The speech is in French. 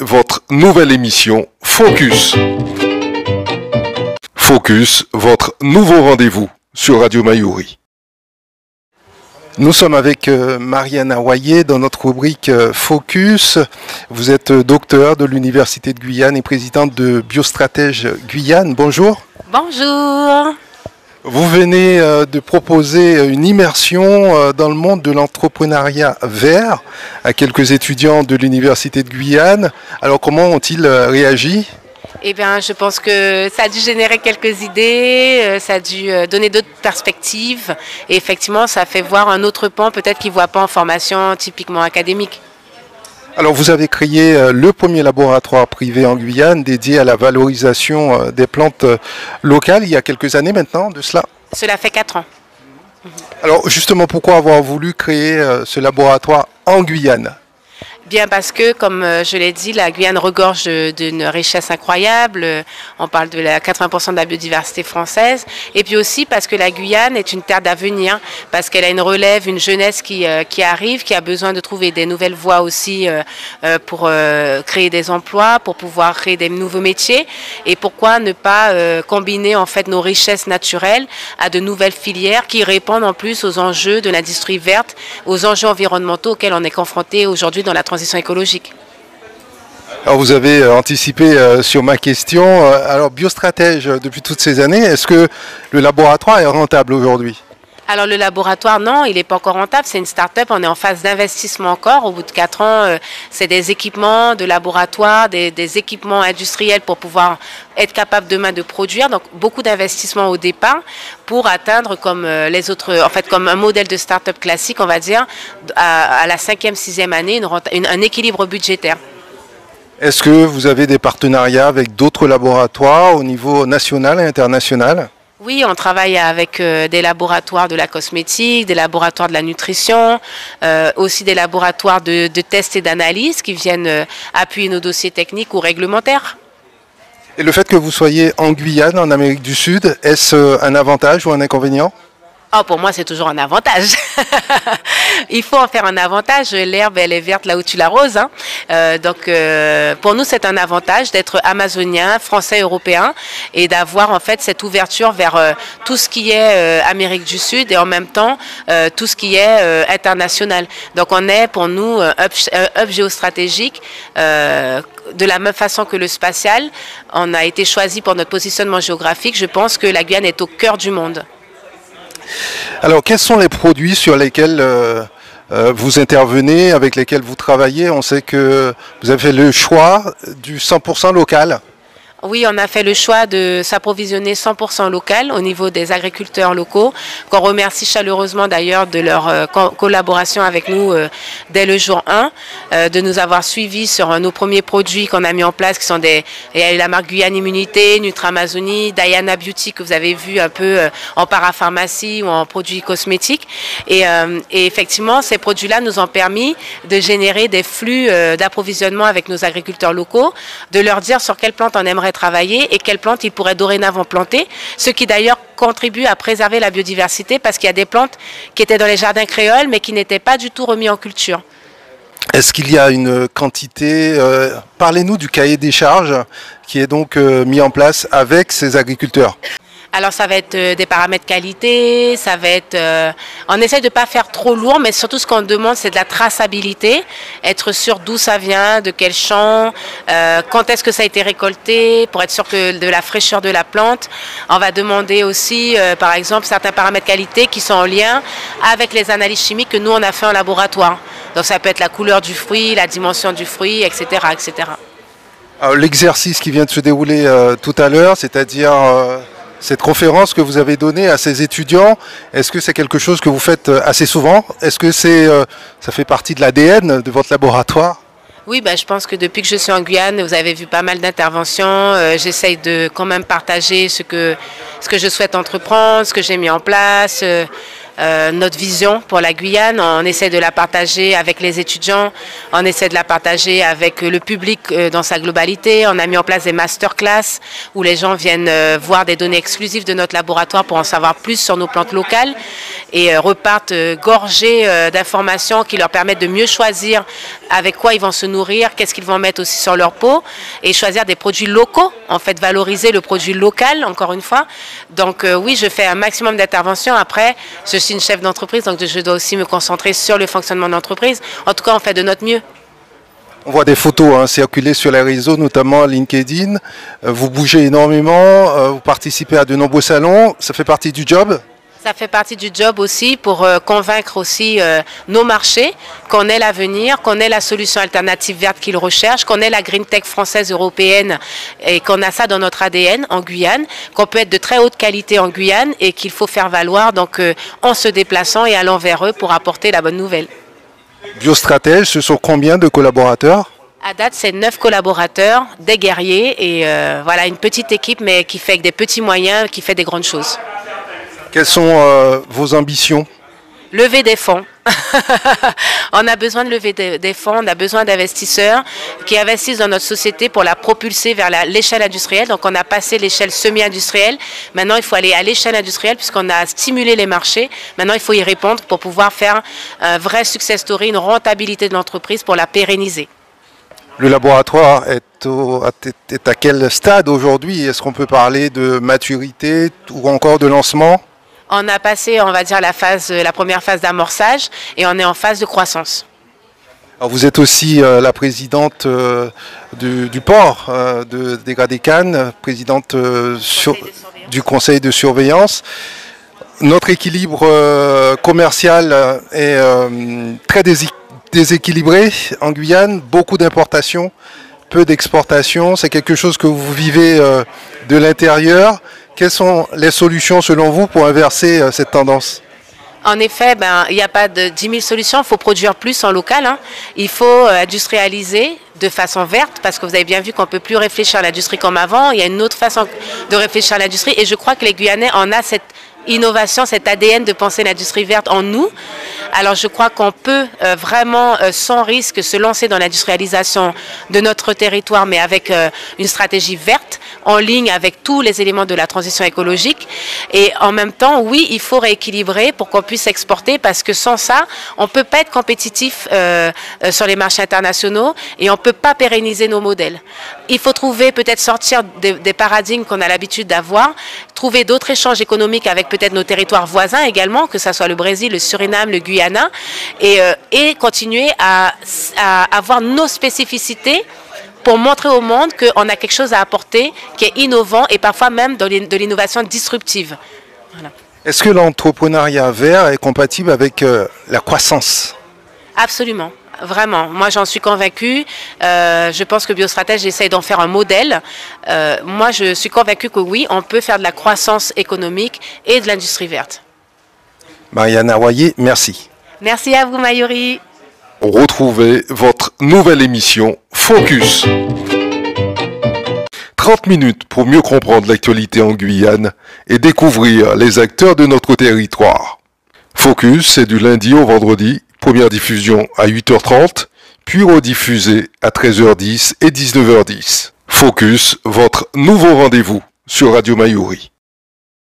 Votre nouvelle émission Focus. Focus, votre nouveau rendez-vous sur Radio Mayuri. Nous sommes avec Marianne Awaye dans notre rubrique Focus. Vous êtes docteur de l'Université de Guyane et présidente de Biostratège Guyane. Bonjour. Bonjour. Vous venez de proposer une immersion dans le monde de l'entrepreneuriat vert à quelques étudiants de l'Université de Guyane. Alors comment ont-ils réagi ? Eh bien, je pense que ça a dû générer quelques idées, ça a dû donner d'autres perspectives. Et effectivement, ça fait voir un autre pan, peut-être qu'ils ne voient pas en formation typiquement académique. Alors, vous avez créé le premier laboratoire privé en Guyane dédié à la valorisation des plantes locales il y a quelques années maintenant de cela. Cela fait 4 ans. Alors, justement, pourquoi avoir voulu créer ce laboratoire en Guyane ? Bien parce que, comme je l'ai dit, la Guyane regorge d'une richesse incroyable. On parle de 80% de la biodiversité française. Et puis aussi parce que la Guyane est une terre d'avenir, parce qu'elle a une relève, une jeunesse qui arrive, qui a besoin de trouver des nouvelles voies aussi pour créer des emplois, pour pouvoir créer des nouveaux métiers. Et pourquoi ne pas combiner en fait nos richesses naturelles à de nouvelles filières qui répondent en plus aux enjeux de l'industrie verte, aux enjeux environnementaux auxquels on est confronté aujourd'hui dans la transition écologique. Alors vous avez anticipé sur ma question. Alors Biostratège, depuis toutes ces années, est-ce que le laboratoire est rentable aujourd'hui ? Alors le laboratoire, non, il n'est pas encore rentable, c'est une start-up, on est en phase d'investissement encore. Au bout de 4 ans, c'est des équipements de laboratoire, des équipements industriels pour pouvoir être capable demain de produire. Donc beaucoup d'investissements au départ pour atteindre comme les autres, en fait comme un modèle de start-up classique, on va dire, à la 5e, 6e année, un équilibre budgétaire. Est-ce que vous avez des partenariats avec d'autres laboratoires au niveau national et international ? Oui, on travaille avec des laboratoires de la cosmétique, des laboratoires de la nutrition, aussi des laboratoires de tests et d'analyse qui viennent appuyer nos dossiers techniques ou réglementaires. Et le fait que vous soyez en Guyane, en Amérique du Sud, est-ce un avantage ou un inconvénient ? Oh, pour moi, c'est toujours un avantage. Il faut en faire un avantage. L'herbe, elle est verte là où tu l'arroses. Hein. Donc, pour nous, c'est un avantage d'être amazonien, français, européen et d'avoir en fait cette ouverture vers tout ce qui est Amérique du Sud et en même temps tout ce qui est international. Donc, on est pour nous un hub géostratégique. De la même façon que le spatial, on a été choisi pour notre positionnement géographique. Je pense que la Guyane est au cœur du monde. Alors, quels sont les produits sur lesquels vous intervenez, avec lesquels vous travaillez ? On sait que vous avez fait le choix du 100% local. Oui, on a fait le choix de s'approvisionner 100% local au niveau des agriculteurs locaux, qu'on remercie chaleureusement d'ailleurs de leur collaboration avec nous dès le jour 1, de nous avoir suivis sur nos premiers produits qu'on a mis en place, qui sont la marque Guyane Immunité, Nutri-Amazonie, Diana Beauty que vous avez vu un peu en parapharmacie ou en produits cosmétiques. Et effectivement, ces produits-là nous ont permis de générer des flux d'approvisionnement avec nos agriculteurs locaux, de leur dire sur quelles plantes on aimerait travailler et quelles plantes ils pourraient dorénavant planter, ce qui d'ailleurs contribue à préserver la biodiversité parce qu'il y a des plantes qui étaient dans les jardins créoles mais qui n'étaient pas du tout remis en culture. Est-ce qu'il y a une quantité, parlez-nous du cahier des charges qui est donc mis en place avec ces agriculteurs ? Alors ça va être des paramètres qualité, ça va être... on essaie de ne pas faire trop lourd, mais surtout ce qu'on demande, c'est de la traçabilité, être sûr d'où ça vient, de quel champ, quand est-ce que ça a été récolté, pour être sûr que de la fraîcheur de la plante. On va demander aussi, par exemple, certains paramètres qualité qui sont en lien avec les analyses chimiques que nous, on a fait en laboratoire. Donc ça peut être la couleur du fruit, la dimension du fruit, etc. etc. Alors, l'exercice qui vient de se dérouler tout à l'heure, c'est-à-dire... cette conférence que vous avez donnée à ces étudiants, est-ce que c'est quelque chose que vous faites assez souvent ? Est-ce que ça fait partie de l'ADN de votre laboratoire ? Oui, je pense que depuis que je suis en Guyane, vous avez vu pas mal d'interventions. J'essaye de quand même partager ce que je souhaite entreprendre, ce que j'ai mis en place. Notre vision pour la Guyane, on essaie de la partager avec les étudiants, on essaie de la partager avec le public dans sa globalité. On a mis en place des masterclass où les gens viennent voir des données exclusives de notre laboratoire pour en savoir plus sur nos plantes locales. et repartent gorgés d'informations qui leur permettent de mieux choisir avec quoi ils vont se nourrir, qu'est-ce qu'ils vont mettre aussi sur leur peau et choisir des produits locaux, en fait valoriser le produit local encore une fois. Donc oui, je fais un maximum d'interventions. Après, je suis une chef d'entreprise, donc je dois aussi me concentrer sur le fonctionnement de l'entreprise. En tout cas, on fait de notre mieux. On voit des photos circuler sur les réseaux, notamment LinkedIn. Vous bougez énormément, vous participez à de nombreux salons. Ça fait partie du job? Ça fait partie du job aussi pour convaincre aussi nos marchés qu'on ait l'avenir, qu'on ait la solution alternative verte qu'ils recherchent, qu'on ait la green tech française, européenne et qu'on a ça dans notre ADN en Guyane, qu'on peut être de très haute qualité en Guyane et qu'il faut faire valoir donc en se déplaçant et allant vers eux pour apporter la bonne nouvelle. Biostratège, ce sont combien de collaborateurs? À date, c'est 9 collaborateurs, des guerriers et voilà une petite équipe mais qui fait avec des petits moyens, qui fait des grandes choses. Quelles sont vos ambitions? Lever des fonds. On a besoin de lever des fonds, on a besoin d'investisseurs qui investissent dans notre société pour la propulser vers l'échelle industrielle. Donc on a passé l'échelle semi-industrielle. Maintenant, il faut aller à l'échelle industrielle puisqu'on a stimulé les marchés. Maintenant, il faut y répondre pour pouvoir faire un vrai success story, une rentabilité de l'entreprise pour la pérenniser. Le laboratoire est à quel stade aujourd'hui? Est-ce qu'on peut parler de maturité ou encore de lancement? On a passé, on va dire, la première phase d'amorçage et on est en phase de croissance. Alors vous êtes aussi la présidente du port des Gradécanes, présidente du conseil de surveillance. Notre équilibre commercial est très déséquilibré en Guyane, beaucoup d'importations, peu d'exportations. C'est quelque chose que vous vivez de l'intérieur. Quelles sont les solutions selon vous pour inverser cette tendance? En effet, il n'y a pas de 10 000 solutions, il faut produire plus en local. Il faut industrialiser de façon verte, parce que vous avez bien vu qu'on ne peut plus réfléchir à l'industrie comme avant. Il y a une autre façon de réfléchir à l'industrie et je crois que les Guyanais en ont cette innovation, cet ADN de penser l'industrie verte en nous. Alors je crois qu'on peut vraiment sans risque se lancer dans l'industrialisation de notre territoire, mais avec une stratégie verte, en ligne avec tous les éléments de la transition écologique. Et en même temps, oui, il faut rééquilibrer pour qu'on puisse exporter, parce que sans ça, on ne peut pas être compétitif sur les marchés internationaux et on ne peut pas pérenniser nos modèles. Il faut trouver, peut-être sortir des paradigmes qu'on a l'habitude d'avoir, trouver d'autres échanges économiques avec peut-être nos territoires voisins également, que ce soit le Brésil, le Suriname, le Guyana, et continuer à avoir nos spécificités pour montrer au monde qu'on a quelque chose à apporter qui est innovant et parfois même de l'innovation disruptive. Voilà. Est-ce que l'entrepreneuriat vert est compatible avec la croissance? Absolument. Vraiment, moi j'en suis convaincue. Je pense que Biostratège essaye d'en faire un modèle. Moi je suis convaincue que oui, on peut faire de la croissance économique et de l'industrie verte. Marianne Awayé, merci. Merci à vous Mayuri. Retrouvez votre nouvelle émission Focus. 30 minutes pour mieux comprendre l'actualité en Guyane et découvrir les acteurs de notre territoire. Focus, c'est du lundi au vendredi. Première diffusion à 8h30, puis rediffusée à 13h10 et 19h10. Focus, votre nouveau rendez-vous sur Radio Mayuri.